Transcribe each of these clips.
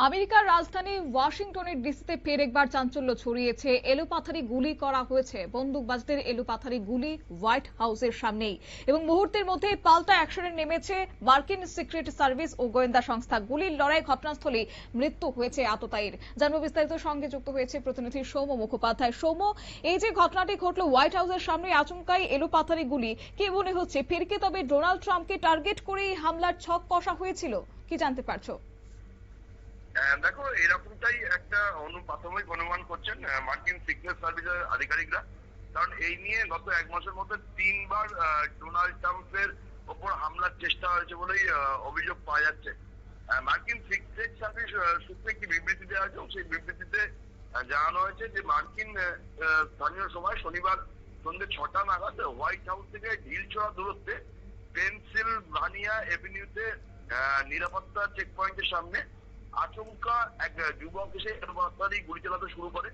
আমেরিকার রাজধানী ওয়াশিংটনের ডিসিতে ফের একবার চাঞ্চল্য ছড়িয়েছে। এলোপাথারি গুলি করা হয়েছে, বন্দুকবাজদের এলোপাথারি গুলি হোয়াইট হাউসের সামনেই, এবং মুহূর্তের মধ্যে পাল্টা অ্যাকশনে নেমেছে মার্কিন সিক্রেট সার্ভিস ও গোয়েন্দা সংস্থা। গুলির লড়াই ঘটনাস্থলে মৃত্যু হয়েছে আততায়ীর। জানবো বিস্তারিত, সঙ্গে যুক্ত হয়েছে প্রতিনিধি সৌম্য মুখোপাধ্যায়। সৌম্য, এই যে ঘটনাটি ঘটলো হোয়াইট হাউসের সামনে, আচমকাই এলোপাথারি গুলি, কি মনে হচ্ছে ফের কি তবে ডোনাল্ড ট্রাম্পকে টার্গেট করেই হামলার ছক কষা হয়েছিল? কি জানতে পারছো? দেখো, এরকমটাই একটা প্রাথমিক অনুমান করছেন মার্কিন সিক্রেট সার্ভিসের আধিকারিকরা। কারণ এই নিয়ে গত এক মাসের মধ্যে 3বার ডোনাল্ড ট্রাম্পের ওপর হামলার চেষ্টা হয়েছে বলেই অভিযোগ পাওয়া যাচ্ছে। মার্কিন সিক্রেট সার্ভিস সূত্রে একটি বিবৃতি দেওয়া হয়েছে, সেই বিবৃতিতে জানানো হয়েছে যে মার্কিন স্থানীয় সময় শনিবার সন্ধ্যে 6টা নাগাদ হোয়াইট হাউস থেকে ঢিলছোড়া দূরত্বে পেনসিলভানিয়া এভিনিউতে নিরাপত্তা চেক পয়েন্টের সামনে আচমকা এক যুবক এসে গুলি চালাতে শুরু করে।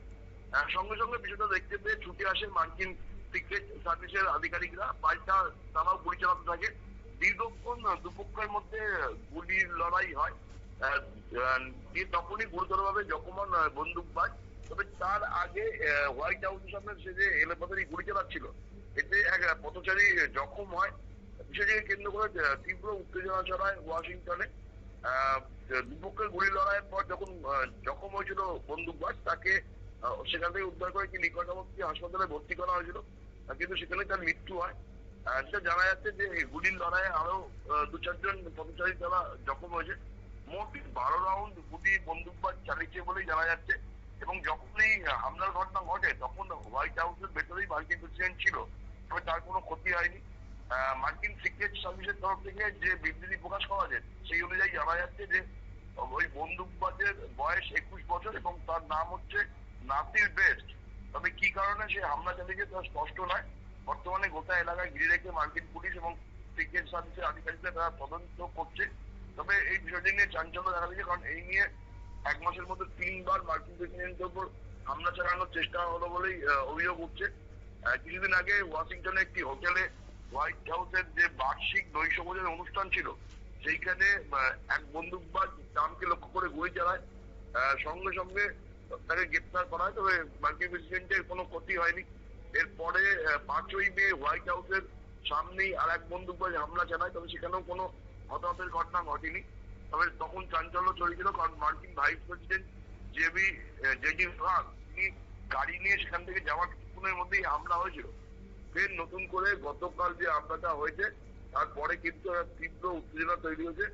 সঙ্গে সঙ্গে বিষয়টা দেখতে পেয়ে ছুটে আসে মার্কিন সিক্রেট সার্ভিসের আধিকারিকরা। পাল্টা তারাও গুলি চালাতে থাকে। দীর্ঘক্ষণ দুপক্ষের মধ্যে গুলির লড়াই হয়। তখনই গুরুতরভাবে জখম হন বন্দুকবাজ। তবে তার আগে হোয়াইট হাউসের সামনে সে যে এলোপাতারি গুলি চালাচ্ছিল, এতে এক পথচারী জখম হয়। বিষয়টিকে কেন্দ্র করে তীব্র উত্তেজনা ছড়ায় ওয়াশিংটনে। দুপক্ষের গুলি লড়াইয়ের পর যখন জখম হয়েছিল বন্দুকবাজ, তাকে সেখান থেকে উদ্ধার করে নিকটবর্তী হাসপাতালে ভর্তি করা হয়েছিল, কিন্তু সেখানে তার মৃত্যু হয়। সেটা জানা যাচ্ছে যে গুলির লড়াইয়ে আরো 2-4 জন পথচারী তারা জখম হয়েছে। মোট 12 রাউন্ড গুলি বন্দুকবাজ চালিয়েছে বলেই জানা যাচ্ছে। এবং যখন এই হামলার ঘটনা ঘটে তখন হোয়াইট হাউসের ভেতরেই মার্কিন প্রেসিডেন্ট ছিল, তবে তার কোনো ক্ষতি হয়নি। মার্কিন সিক্রেট সার্ভিসের তরফ থেকে যে বিবৃতি প্রকাশ করা যায় সেই অনুযায়ী জানা যাচ্ছে যে ওই বন্দুকবাজের বয়স 21 বছর এবং তার নাম হচ্ছে নাসির বেস্ট। তবে কি কারণে সে হামলা চালিয়েছে তা স্পষ্ট নয়। বর্তমানে গোটা এলাকায় ঘিরে রেখে মার্কিন পুলিশ এবং সিক্রেট সার্ভিসের আধিকারিকরা তারা তদন্ত করছে। তবে এই বিষয়টি নিয়ে চাঞ্চল্য দেখা দিয়েছে, কারণ এই নিয়ে এক মাসের মধ্যে 3বার মার্কিন প্রেসিডেন্টের উপর হামলা চালানোর চেষ্টা হলো বলেই অভিযোগ উঠছে। কিছুদিন আগে ওয়াশিংটনে একটি হোটেলে হোয়াইট হাউসের যে বার্ষিক নৈশভোজের অনুষ্ঠান ছিল, সেইখানে এক বন্দুকবাজ ট্রাম্পকে লক্ষ্য করে গুলি চালায়। সঙ্গে সঙ্গে তাকে গ্রেপ্তার করা হয়, তবে মার্কিন প্রেসিডেন্টের কোনো ক্ষতি হয়নি। এরপরে 5ই মে হোয়াইট হাউসের সামনেই আর এক বন্দুকবাজ হামলা চালায়, তবে সেখানেও কোনো হতাহতের ঘটনা ঘটেনি। তবে তখন চাঞ্চল্য ছড়িয়েছিল, কারণ মার্কিন ভাইস প্রেসিডেন্ট জেডি ভান্স তিনি গাড়ি নিয়ে সেখান থেকে যাওয়ার কিছুক্ষণের মধ্যেই হামলা হয়েছিল। ফের নতুন করে গতকাল যে হামলাটা হয়েছে তারপরে কিন্তু তীব্র উত্তেজনা তৈরি হয়েছে।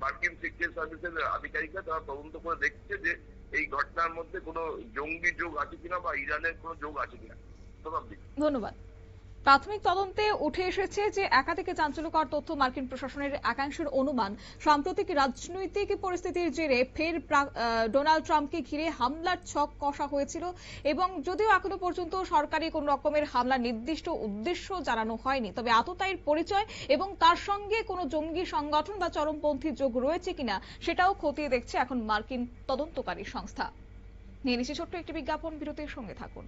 মার্কিন সিক্রেট সার্ভিসের আধিকারিকরা তারা তদন্ত করে দেখছে যে এই ঘটনার মধ্যে কোনো জঙ্গি যোগ আছে কিনা বা ইরানের কোনো যোগ আছে কিনা। ধন্যবাদ। প্রাথমিক তদন্তে উঠে এসেছে যে একাধিক চাঞ্চল্যকর তথ্য। মার্কিন প্রশাসনের একাংশের অনুমান, সাম্প্রতিক রাজনৈতিক পরিস্থিতির জেরে ফের ডোনাল্ড ট্রাম্পকে ঘিরে হামলার ছক কষা হয়েছিল, এবং যদিও এখনো পর্যন্ত সরকারি কোন রকমের হামলার নির্দিষ্ট উদ্দেশ্য জানানো হয়নি, তবে আততায়ীর পরিচয় এবং তার সঙ্গে কোনো জঙ্গি সংগঠন বা চরমপন্থী যোগ রয়েছে কিনা সেটাও খতিয়ে দেখছে এখন মার্কিন তদন্তকারী সংস্থা। নিয়ে নিচ্ছে ছোট্ট একটি বিজ্ঞাপন, বিরতির সঙ্গে থাকুন।